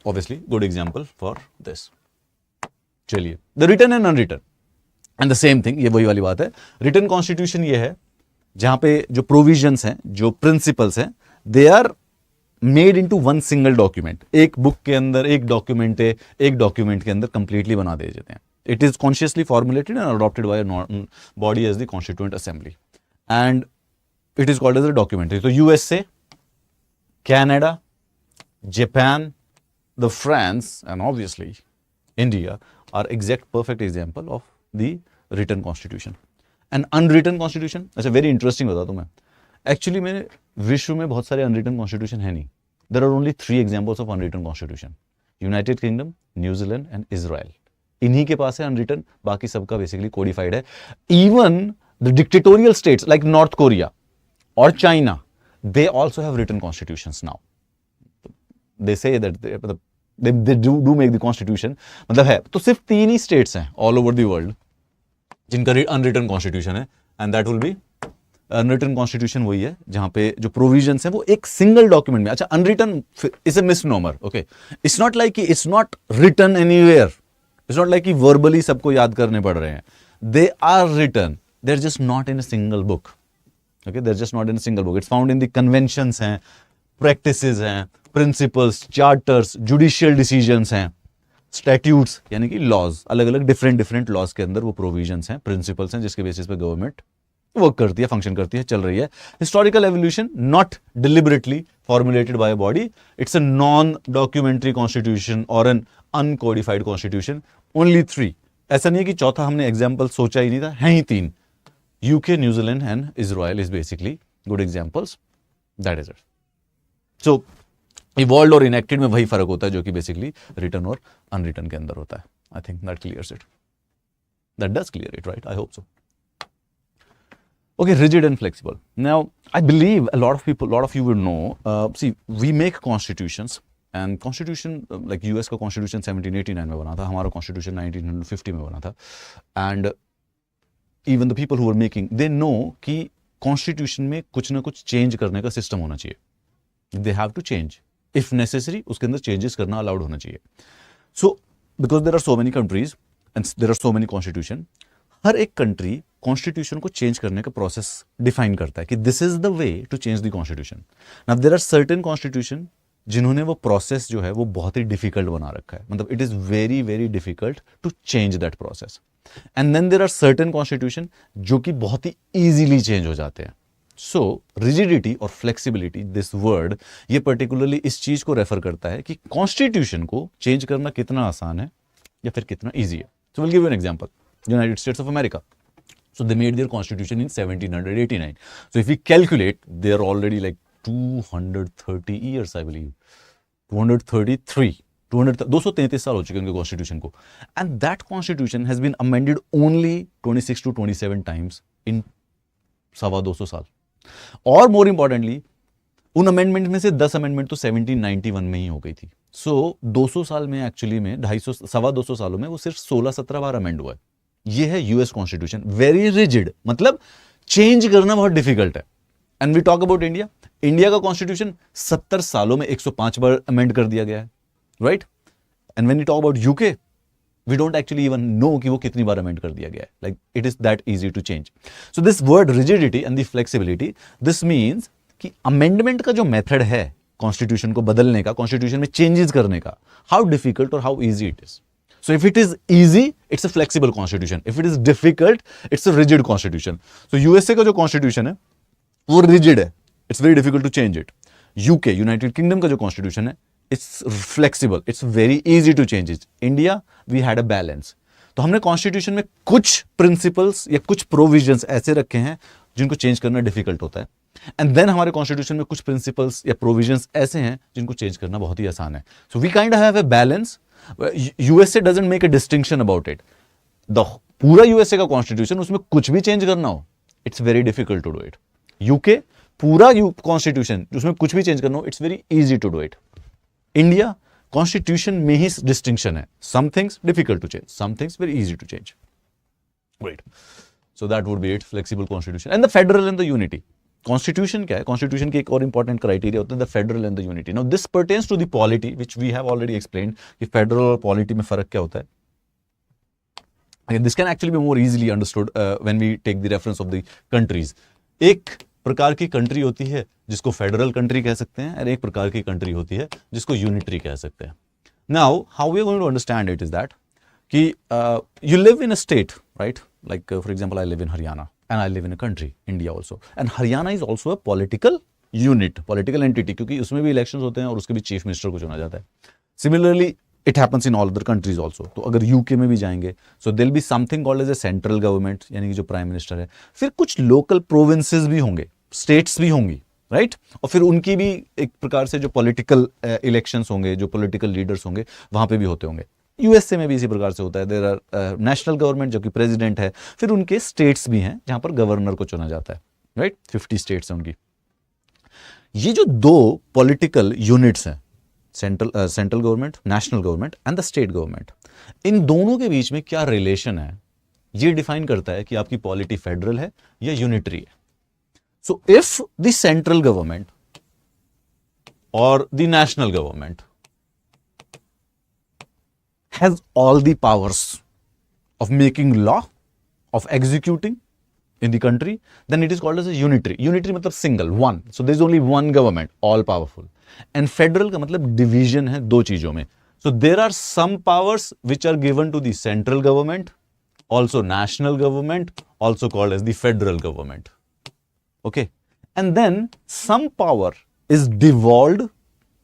obviously, good example for this. चलिए, the written and unwritten, and the same thing. ये वही वाली बात है. Written constitution ये है जहाँ पे जो provisions हैं, जो principles हैं, they are made into one single document. एक book के अंदर एक document है, एक document के अंदर completely बना दे जाते हैं. It is consciously formulated and adopted by a body as the Constituent Assembly. And it is called as a document. So USA, Canada, Japan, the France, and obviously India are exact perfect example of the written constitution. An unwritten constitution, अच्छा very interesting बता दूँ मैं. Actually मेरे विश्व में बहुत सारे unwritten constitution है नहीं. There are only 3 examples of unwritten constitution. United Kingdom, New Zealand and Israel. इन्हीं के पास है अनरिटन, बाकी सबका बेसिकली कोडिफाइड है. Even the dictatorial states like North Korea और China, they also have written constitutions now. They say that they do make the constitution, मतलब है. तो सिर्फ 3 ही स्टेट्स हैं ऑल ओवर द वर्ल्ड जिनका अनरिटन कॉन्स्टिट्यूशन है. And that will be unwritten constitution. वही है जहां पे जो प्रोविजंस हैं वो एक सिंगल डॉक्यूमेंट में. अच्छा, unwritten is a misnomer. Okay, it's not like it's not written anywhere. It's not like कि verbally सबको याद करने पड़ रहे हैं. They are written. They're just not in a single book. Okay, they're just not in a single book. It's found in the conventions हैं, practices हैं, principles, charters, judicial decisions हैं, statutes यानी कि laws, अलग अलग different laws के अंदर वो provisions हैं, principles हैं जिसके basis पे government वर्क करती है, फंक्शन करती है, चल रही है. Historical evolution not deliberately formulated bye a body. It's a non documentary constitution और एन अनकोडिफाइड कॉन्स्टिट्यूशन. ओनली 3. ऐसा नहीं है कि चौथा हमने एग्जाम्पल सोचा ही नहीं था, हैं ही 3. UK, New Zealand and Israel is basically good examples. That is it. So evolved और इनेक्टेड में वही फर्क होता है जो कि बेसिकली रिटन और अनरिटन के अंदर होता है. I think that clears it. That does clear it, right? I hope so. Okay, rigid and flexible. Now, I believe a lot of you will know, see, we make constitutions, and constitution, like US का constitution 1789 में बना था, हमारा constitution 1950 में बना था, and even the people who were making, they know कि constitution में कुछ ना कुछ change करने का system होना चाहिए. They have to change. If necessary, उसके अंदर changes करना allowed होना चाहिए. So, because there are so many countries, and there are so many constitution, हर एक कंट्री कॉन्स्टिट्यूशन को चेंज करने का प्रोसेस डिफाइन करता है कि this is the way to change the constitution. Now there are certain constitution जिन्होंने वो process जो है वो बहुत ही डिफिकल्ट बना रखा है, मतलब it is very very difficult to change that process. And then there are certain constitution जो कि बहुत ही ईजिली चेंज हो जाते हैं. सो रिजिडिटी और फ्लेक्सिबिलिटी, दिस वर्ड, ये पर्टिकुलरली इस चीज को रेफर करता है कि कॉन्स्टिट्यूशन को चेंज करना कितना आसान है या फिर कितना ईजी है. So will give you an example. United States of America. So they made their constitution in 1789. So if we calculate, they are already like 230 years, I believe. 233 साल हो चुके हैं उनके कॉन्स्टिट्यूशन को. And that constitution has been amended only 26 to 27 times in 250 साल. और more importantly, उन amendment में से 10 अमेंडमेंट तो 1791 में ही हो गई थी. सो 200 साल में एक्चुअली में 250 सालों में वो सिर्फ 16-17 बार अमेंड हुआ है. ये है यूएस कॉन्स्टिट्यूशन. वेरी रिजिड, मतलब चेंज करना बहुत डिफिकल्ट है. And we talk about India. India का कॉन्स्टिट्यूशन 70 सालों में 105 बार अमेंड कर दिया गया है, right? And when you talk about UK, we don't actually even know कि वो कितनी बार अमेंड कर दिया गया है. Like it is that easy to change. So this word rigidity and the flexibility, this means कि अमेंडमेंट का जो मेथड है कॉन्स्टिट्यूशन को बदलने का, कॉन्स्टिट्यूशन में चेंजेस करने का, हाउ डिफिकल्ट और how easy it is. So if it is easy, it's a flexible constitution. If it is difficult, it's a rigid constitution. So USA का जो constitution है, वो rigid है. It's very difficult to change it. UK, United Kingdom का जो constitution है, it's flexible. It's very easy to change it. India, we had a balance. तो हमने constitution में कुछ principles या कुछ provisions ऐसे रखे हैं जिनको change करना difficult होता है. And then हमारे constitution में कुछ principles या provisions ऐसे हैं जिनको change करना बहुत ही आसान है. So we kind of have a balance. USA doesn't make a distinction about it. The पूरा USA का कॉन्स्टिट्यूशन, उसमें कुछ भी चेंज करना हो, it's very difficult to do it. UK पूरा कॉन्स्टिट्यूशन, उसमें कुछ भी चेंज करना हो, it's very easy to do it. India constitution में ही डिस्टिंक्शन है. Some things difficult to change, some things very easy to change. Great. So that would be it, flexible constitution and the federal and the unity. Constitution क्या है? Constitution की एक और important criteria होता है the federal and the unity. Now this pertains to the polity which we have already explained कि federal और polity में फर्क क्या होता है. This can actually be more easily understood when we take the reference of the countries. एक प्रकार की कंट्री होती है जिसको फेडरल कंट्री कह सकते हैं, और एक प्रकार की कंट्री होती है जिसको यूनिटरी कह सकते हैं. Now how we are going to understand it is that कि you live in a state, right? Like for example, I live in Haryana and I live in a country, India also. And Haryana is also a political unit, political entity, क्योंकि उसमें भी elections होते हैं और उसके भी chief minister को चुना जाता है. Similarly, it happens in all other countries also. तो अगर यूके में भी जाएंगे, so there will be something called as a central government, यानी कि जो प्राइम मिनिस्टर है. फिर कुछ लोकल प्रोविंसेस भी होंगे, स्टेट्स भी होंगी, राइट? और फिर उनकी भी एक प्रकार से जो पॉलिटिकल इलेक्शंस होंगे, जो पॉलिटिकल लीडर्स होंगे, वहां पे भी होते होंगे. यूएसए में भी इसी प्रकार से होता है. देयर आर नेशनल गवर्नमेंट जो कि प्रेसिडेंट है, फिर उनके स्टेट्स भी हैं जहां पर गवर्नर को चुना जाता है, राइट? 50 स्टेट्स हैं उनकी. ये जो दो पॉलिटिकल यूनिट्स हैं, central government, national government and the state government, इन दोनों के बीच में क्या रिलेशन है, ये डिफाइन करता है कि आपकी पॉलिटी फेडरल है या यूनिटरी है. So if the central government और the national government has all the powers of making law, of executing in the country, then it is called as a unitary. Unitary मतलब single, one. So there is only one government, all powerful. And federal का मतलब division है दो चीजों में. So there are some powers which are given to the central government, also national government, also called as the federal government. Okay. And then some power is devolved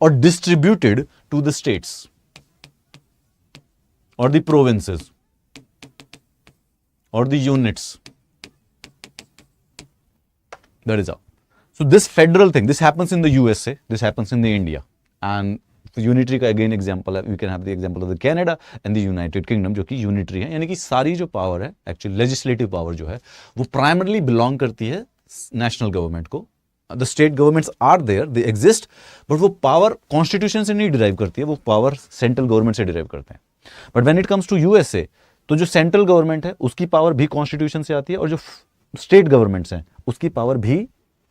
or distributed to the states or the provinces or the units. That is how. So this federal thing, this happens in the USA, this happens in the India, and the unitary का again example है, we can have the example of the Canada and the United Kingdom जो कि unitary है, यानी कि सारी जो power है, actually legislative power जो है, वो primarily belong करती है national government को. The state governments are there, they exist, but वो power constitution से नहीं derive करती है, वो power central government से derive करते हैं. But when it comes to USA, तो जो सेंट्रल गवर्नमेंट है उसकी पावर भी कॉन्स्टिट्यूशन से आती है, और जो स्टेट गवर्नमेंट्स हैं उसकी पावर भी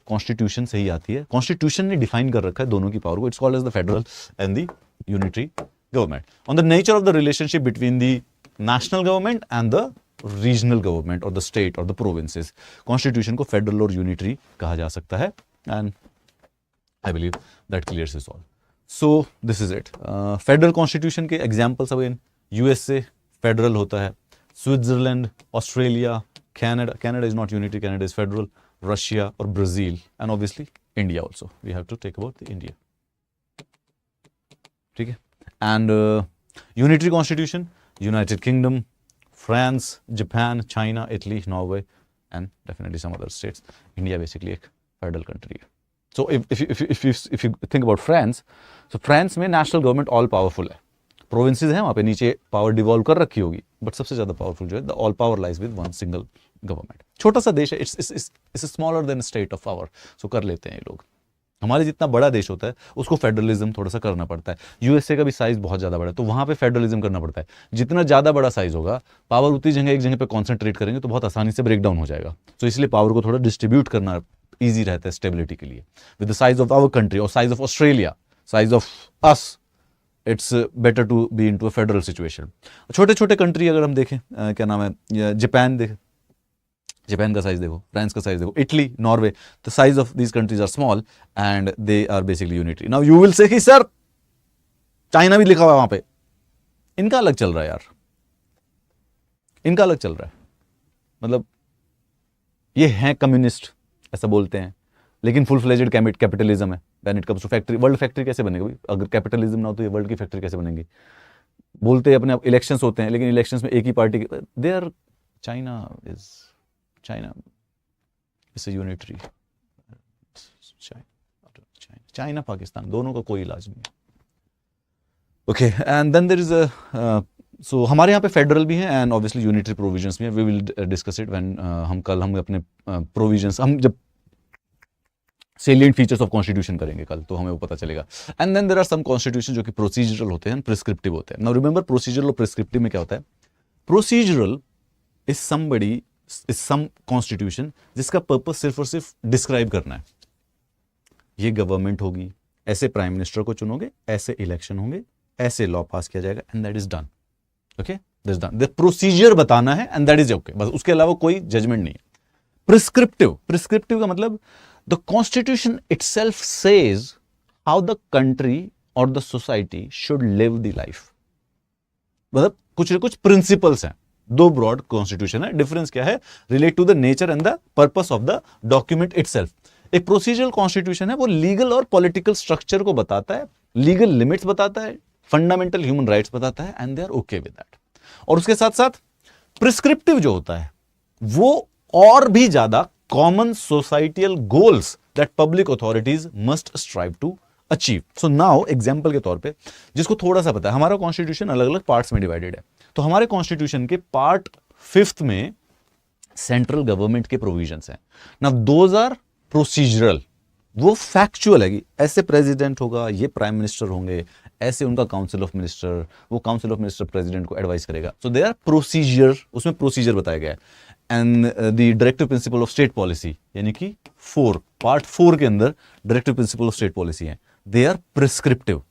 कॉन्स्टिट्यूशन से ही आती है. कॉन्स्टिट्यूशन ने डिफाइन कर रखा है दोनों की पावर को. It's called as the federal and the unitary government. On the nature of the relationship between the national government and the regional government और द स्टेट और द प्रोविंसेस, कॉन्स्टिट्यूशन को फेडरल और यूनिटरी कहा जा सकता है. And I believe that clears this all. So this is it. Federal constitution के examples again, USA federal होता है, Switzerland, Australia, Canada is not unitary, Canada is federal, Russia और Brazil, and obviously India also. We have to take about the India. ठीक है. And unitary constitution, United Kingdom, France, Japan, China, Italy, Norway and definitely some other states. India basically एक federal country है. So if you think about France, so France में national government all powerful है. Provinces हैं वहाँ पे नीचे power devolve कर रखी होगी, बट सबसे ज़्यादा पावरफुल जो है the all power lies with one single government. छोटा सा देश है, it's smaller than state of power, so कर लेते हैं ये लोग. हमारे जितना बड़ा देश होता है उसको फेडरलिज्म थोड़ा सा करना पड़ता है. यूएसए का भी साइज बहुत ज़्यादा बड़ा है, तो वहाँ पे फेडरलिज्म करना पड़ता है. जितना ज़्यादा बड़ा साइज होगा, पावर उतनी जगह एक जगह पे कॉन्सेंट्रेट करेंगे तो बहुत आसानी से ब्रेक डाउन हो जाएगा. तो इसलिए पावर को थोड़ा डिस्ट्रीब्यूट करना ईजी रहता है स्टेबिलिटी के लिए. With the size of our country और size of Australia, size of us, it's better to be in to a federal situation. छोटे छोटे कंट्री अगर हम देखें, क्या नाम है, जापान देखें, जापान का साइज देखो, फ्रांस का साइज देखो, Italy, Norway, the size of these countries are small and they are basically unitary. Now you will say कि सर चाइना भी लिखा हुआ है वहां पे. इनका अलग चल रहा है यार, इनका अलग चल रहा है. मतलब ये हैं कम्युनिस्ट, ऐसा बोलते हैं, लेकिन फुल फ्लेजेड कैपिटलिज्म है. When it comes to factory, world factory कैसे बनेगी अगर कैपिटलिज्म ना हो? तो ये वर्ल्ड की फैक्ट्री कैसे बनेगी? बोलते हैं अपने इलेक्शंस होते हैं, लेकिन इलेक्शंस में एक ही party, they are, China is a unitary. China Pakistan दोनों का कोई इलाज नहीं है. Okay, and then there is a so हमारे यहाँ पे फेडरल भी है एंड ऑब्वियसली यूनिटरी प्रोविजंस भी है. We will discuss it when हम अपने प्रोविजंस, हम जब सेलिएंट फीचर्स ऑफ कॉन्स्टिट्यूशन करेंगे कल, तो हमें वो पता चलेगा. And then there are some constitution जो कि प्रोसीजरल होते हैं, प्रिस्क्रिप्टिव होते हैं. नाउ रिमेंबर, प्रोसीजरल और प्रिस्क्रिप्टिव में क्या होता है? प्रोसीजरल इज सम कॉन्स्टिट्यूशन जिसका पर्पस सिर्फ और सिर्फ डिस्क्राइब करना है. ये गवर्नमेंट होगी, ऐसे प्राइम मिनिस्टर को चुनोगे, ऐसे इलेक्शन होंगे, ऐसे लॉ पास किया जाएगा and that is done. Okay, that is done. The procedure बताना है एंड दैट इज ओके, बस. उसके अलावा कोई जजमेंट नहीं है. प्रिस्क्रिप्टिव का मतलब the constitution itself says how the country और the society should live the life. मतलब कुछ प्रिंसिपल्स हैं. दो ब्रॉड कॉन्स्टिट्यूशन है. डिफरेंस क्या है? Relate to the nature and the purpose of the document itself. एक प्रोसीजरल कॉन्स्टिट्यूशन है, वो लीगल और पॉलिटिकल स्ट्रक्चर को बताता है, लीगल लिमिट्स बताता है, फंडामेंटल ह्यूमन राइट्स बताता है and they are okay with that. और उसके साथ साथ प्रिस्क्रिप्टिव जो होता है वो और भी ज्यादा common societal goals that public authorities must strive to achieve. So now example के तौर पे, जिसको थोड़ा सा पता है, हमारा कॉन्स्टिट्यूशन अलग अलग पार्ट्स में डिवाइडेड है. तो हमारे कॉन्स्टिट्यूशन के पार्ट 5 में सेंट्रल गवर्नमेंट के प्रोविजंस हैं. नाउ दोज आर प्रोसीजरल, वो फैक्चुअल है कि ऐसे प्रेसिडेंट होगा, ये प्राइम मिनिस्टर होंगे, ऐसे उनका काउंसिल ऑफ मिनिस्टर, वो काउंसिल ऑफ मिनिस्टर प्रेसिडेंट को एडवाइस करेगा. सो दे आर प्रोसीजर, उसमें प्रोसीजर बताया गया है. And the directive principle of state policy, यानी कि पार्ट 4 के अंदर directive principle of state policy है. They are prescriptive.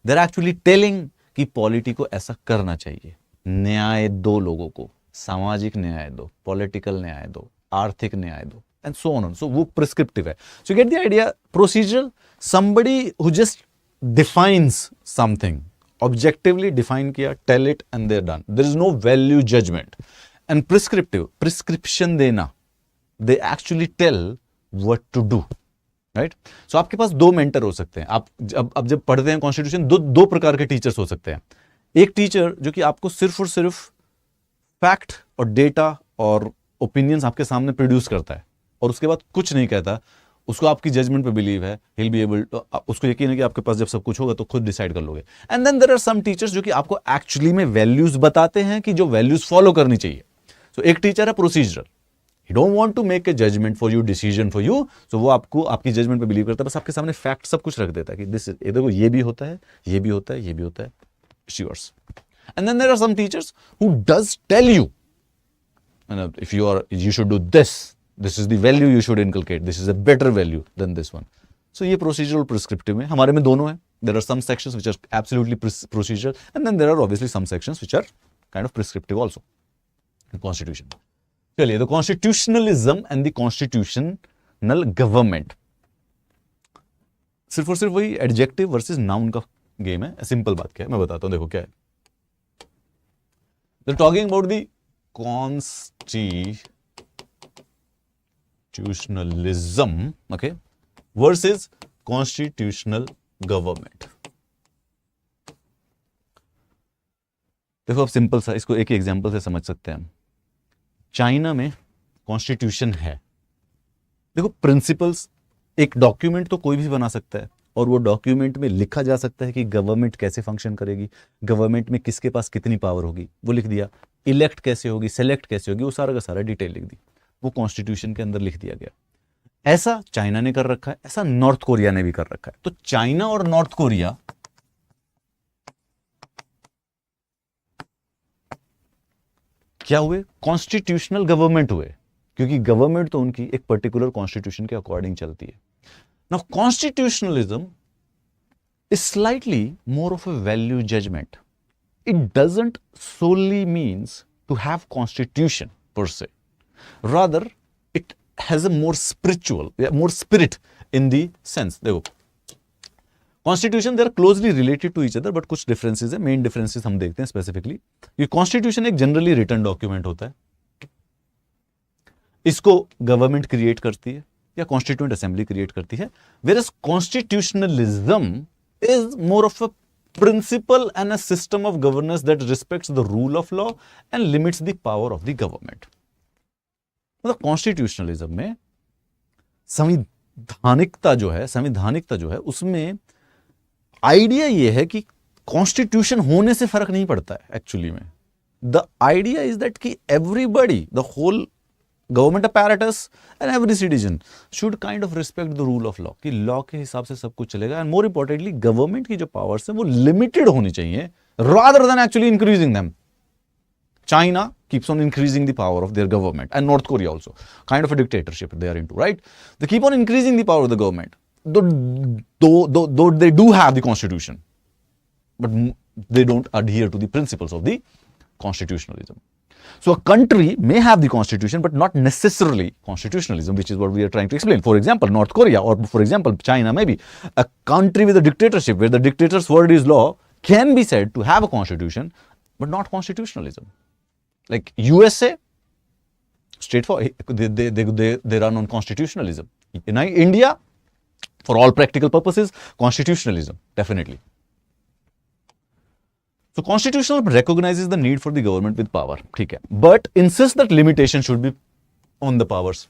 They are actually telling कि पॉलिटी को ऐसा करना चाहिए. न्याय दो लोगों को, सामाजिक न्याय दो, पॉलिटिकल न्याय दो, आर्थिक न्याय दो, and so on. So वो prescriptive है. So you get the idea. Procedural, somebody who just defines something, objectively define किया, tell it and they're done. There is no value judgment. And prescriptive, prescription देना, they actually tell what to do. Right? So आपके पास दो mentor हो सकते हैं. आप अब जब पढ़ते हैं कॉन्स्टिट्यूशन, दो प्रकार के टीचर्स हो सकते हैं. एक टीचर जो कि आपको सिर्फ और सिर्फ फैक्ट और डेटा और ओपिनियंस आपके सामने प्रोड्यूस करता है और उसके बाद कुछ नहीं कहता, उसको आपकी जजमेंट पे बिलीव है, ही विल बी एबल, उसको यकीन है कि आपके पास जब सब कुछ होगा तो खुद डिसाइड कर लोगे. And then there are some teachers जो कि आपको एक्चुअली में वैल्यूज बताते हैं कि जो वैल्यूज फॉलो करनी चाहिए. सो एक टीचर है procedural, he don't want to make a judgment for you, decision for you. So वो आपको आपकी जजमेंट पे बिलीव करता है, बस आपके सामने फैक्ट सब कुछ रख देता है कि दिस देखो ये भी होता है, ये भी होता है, ये भी होता है, it's yours. And then there are some teachers who does tell you, if you should do this, this is the value you should inculcate, this is a better value than this one. So ये procedural prescriptive में, हमारे में दोनों है. There are some sections which are absolutely procedural and then there are obviously some sections which are kind of prescriptive also in constitution. चलिए, the constitutionalism and the constitutional government, सिर्फ और सिर्फ वही adjective versus noun का game है. Simple बात क्या है मैं बताता हूँ, देखो क्या है. They're talking about the constitutionalism, okay, versus constitutional government. देखो अब सिंपल सा, इसको एक एग्जांपल से समझ सकते हैं हम. चाइना में कॉन्स्टिट्यूशन है. देखो प्रिंसिपल्स, एक डॉक्यूमेंट तो कोई भी बना सकता है और वो डॉक्यूमेंट में लिखा जा सकता है कि गवर्नमेंट कैसे फंक्शन करेगी, गवर्नमेंट में किसके पास कितनी पावर होगी, वो लिख दिया. इलेक्ट कैसे होगी, सेलेक्ट कैसे होगी, वो सारा का सारा डिटेल लिख दी, वो कॉन्स्टिट्यूशन के अंदर लिख दिया गया. ऐसा चाइना ने कर रखा है, ऐसा नॉर्थ कोरिया ने भी कर रखा है. तो चाइना और नॉर्थ कोरिया क्या हुए? कॉन्स्टिट्यूशनल गवर्नमेंट हुए. क्योंकि गवर्नमेंट तो उनकी एक पर्टिकुलर कॉन्स्टिट्यूशन के अकॉर्डिंग चलती है. Now constitutionalism is slightly more of a value judgement. It doesn't solely means to have constitution per se. Rather, it has a more spiritual, more spirit in the sense. देखो, constitution they are closely related to each other, but कुछ differences है. Main differences हम देखते हैं specifically. ये constitution एक generally written document होता है. इसको गवर्नमेंट क्रिएट करती है या कॉन्स्टिट्यूएंट असेंबली क्रिएट करती है. Whereas constitutionalism is more of a principle and a system of governance that respects the rule of law and limits the power of the government. मतलब constitutionalism में संवैधानिकता जो है उसमें आइडिया ये है कि कॉन्स्टिट्यूशन होने से फर्क नहीं पड़ता है. एक्चुअली में द आइडिया इज दैट कि everybody, the whole government apparatus and every citizen should kind of respect the rule of law, कि लॉ के हिसाब से सब कुछ चलेगा. एंड मोर इंपॉर्टेंटली गवर्नमेंट की जो पावर्स है वो लिमिटेड होनी चाहिए rather than actually increasing them. China keeps on increasing the power of their government, and North Korea also, kind of a dictatorship they are into, right? They keep on increasing the power of the government, though they do have the constitution, but they don't adhere to the principles of the constitutionalism. So a country may have the constitution, but not necessarily constitutionalism, which is what we are trying to explain. For example, North Korea, or for example, China, maybe a country with a dictatorship where the dictator's word is law can be said to have a constitution, but not constitutionalism. Like USA, straightforward, they run on constitutionalism. In India, for all practical purposes, constitutionalism, definitely. So constitutional recognizes the need for the government with power, ठीक है, but insists that limitation should be on the powers.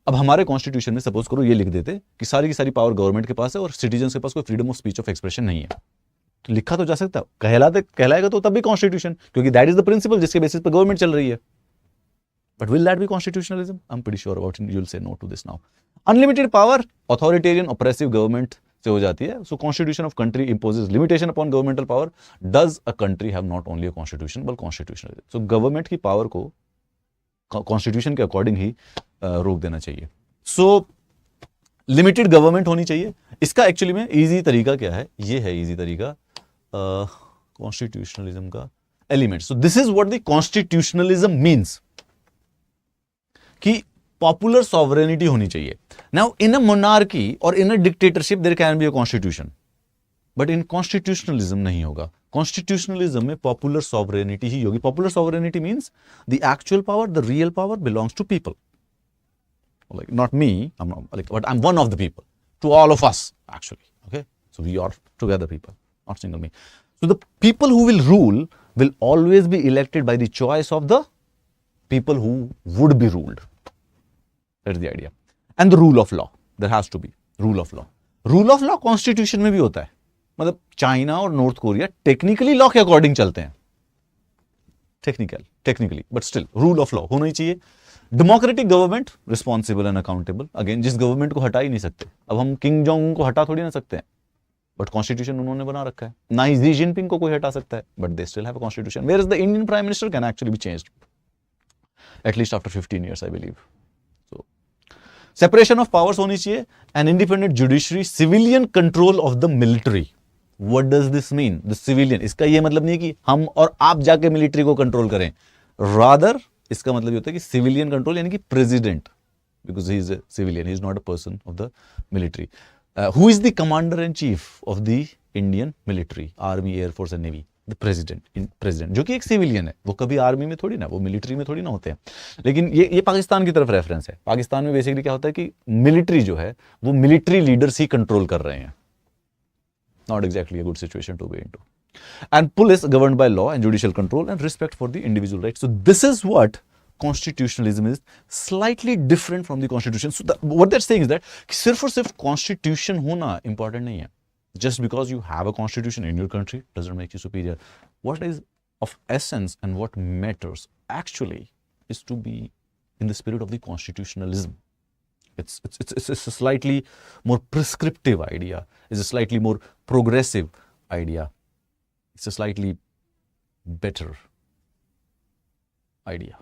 अब हमारे constitution में suppose करो ये लिख देते कि सारी की सारी पावर गवर्नमेंट के पास है और सिटीजन्स के पास कोई freedom of speech of expression नहीं है, तो लिखा तो जा सकता है, कहलाएगा तो तब भी कॉन्स्टिट्यूशन, क्योंकि दैट इज द प्रिंसिपल जिसके बेसिस पर गवर्नमेंट चल रही है. But will that be constitutionalism? I am pretty sure about it, you will say no to this now. Unlimited power authoritarian oppressive government से हो जाती है. So constitution of country imposes limitation upon governmental power. Does a country have not only a constitution but constitutionalism? So government की power को constitution के according ही रोक देना चाहिए. सो लिमिटेड गवर्नमेंट होनी चाहिए. इसका एक्चुअली में ईजी तरीका क्या है? ये है ईजी तरीका कॉन्स्टिट्यूशनलिज्म का element. So this is what the constitutionalism means, कि पॉपुलर सॉवरेनिटी होनी चाहिए. नाउ इन अ मोनार्की और in a dictatorship there can be a constitution, but in constitutionalism नहीं होगा. कॉन्स्टिट्यूशनलिज्म में पॉपुलर सॉवरेनिटी ही होगी. Popular sovereignty means the actual power, the real power belongs to people. Like not me, but I'm one of the people. To all of us, actually. Okay, so we are together people, not single me. So the people who will rule will always be elected by the choice of the people who would be ruled. That's the idea. And the rule of law, there has to be rule of law. Rule of law constitution में भी होता है. मतलब China और north Korea technically law के according चलते हैं, technically, but still rule of law होना ही चाहिए. Democratic government, responsible and accountable. Again, जिस गवर्नमेंट को हटा ही नहीं सकते. अब हम किंग जोंग को हटा थोड़ी ना सकते हैं, बट कॉन्स्टिट्यूशन उन्होंने बना रखा है. ना ही शी जिनपिंग को कोई हटा सकता है, but they still have a constitution. Where is the Indian prime minister can actually be changed at least after 15 years, I believe. So separation of powers होनी चाहिए. An independent judiciary, civilian control of the military. What does this mean? The civilian, इसका यह मतलब नहीं है कि हम और आप जाके मिलिट्री को कंट्रोल करें. रादर इसका मतलब ये होता है कि सिविलियन कंट्रोल, यानी कि president, because he is a civilian, he is not a person of the military. Who is the commander in chief of the Indian military, army, air force and navy? The president, जो कि एक civilian है. वो कभी army में थोड़ी ना, वो मिलिट्री में थोड़ी ना होते हैं. लेकिन ये पाकिस्तान की तरफ रेफरेंस है. पाकिस्तान में बेसिकली क्या होता है कि मिलिट्री जो है वो मिलिट्री लीडर्स ही कंट्रोल कर रहे हैं. Not exactly a good situation to be into. And police governed by law and judicial control and respect for the individual rights. So this is what constitutionalism is, slightly different from the constitution. So what they're saying is that सिर्फ और सिर्फ constitution होना important नहीं है. Just because you have a constitution in your country doesn't make you superior. What is of essence and what matters actually is to be in the spirit of the constitutionalism. It's a slightly more prescriptive idea. It's a slightly more progressive idea. It's a slightly better idea.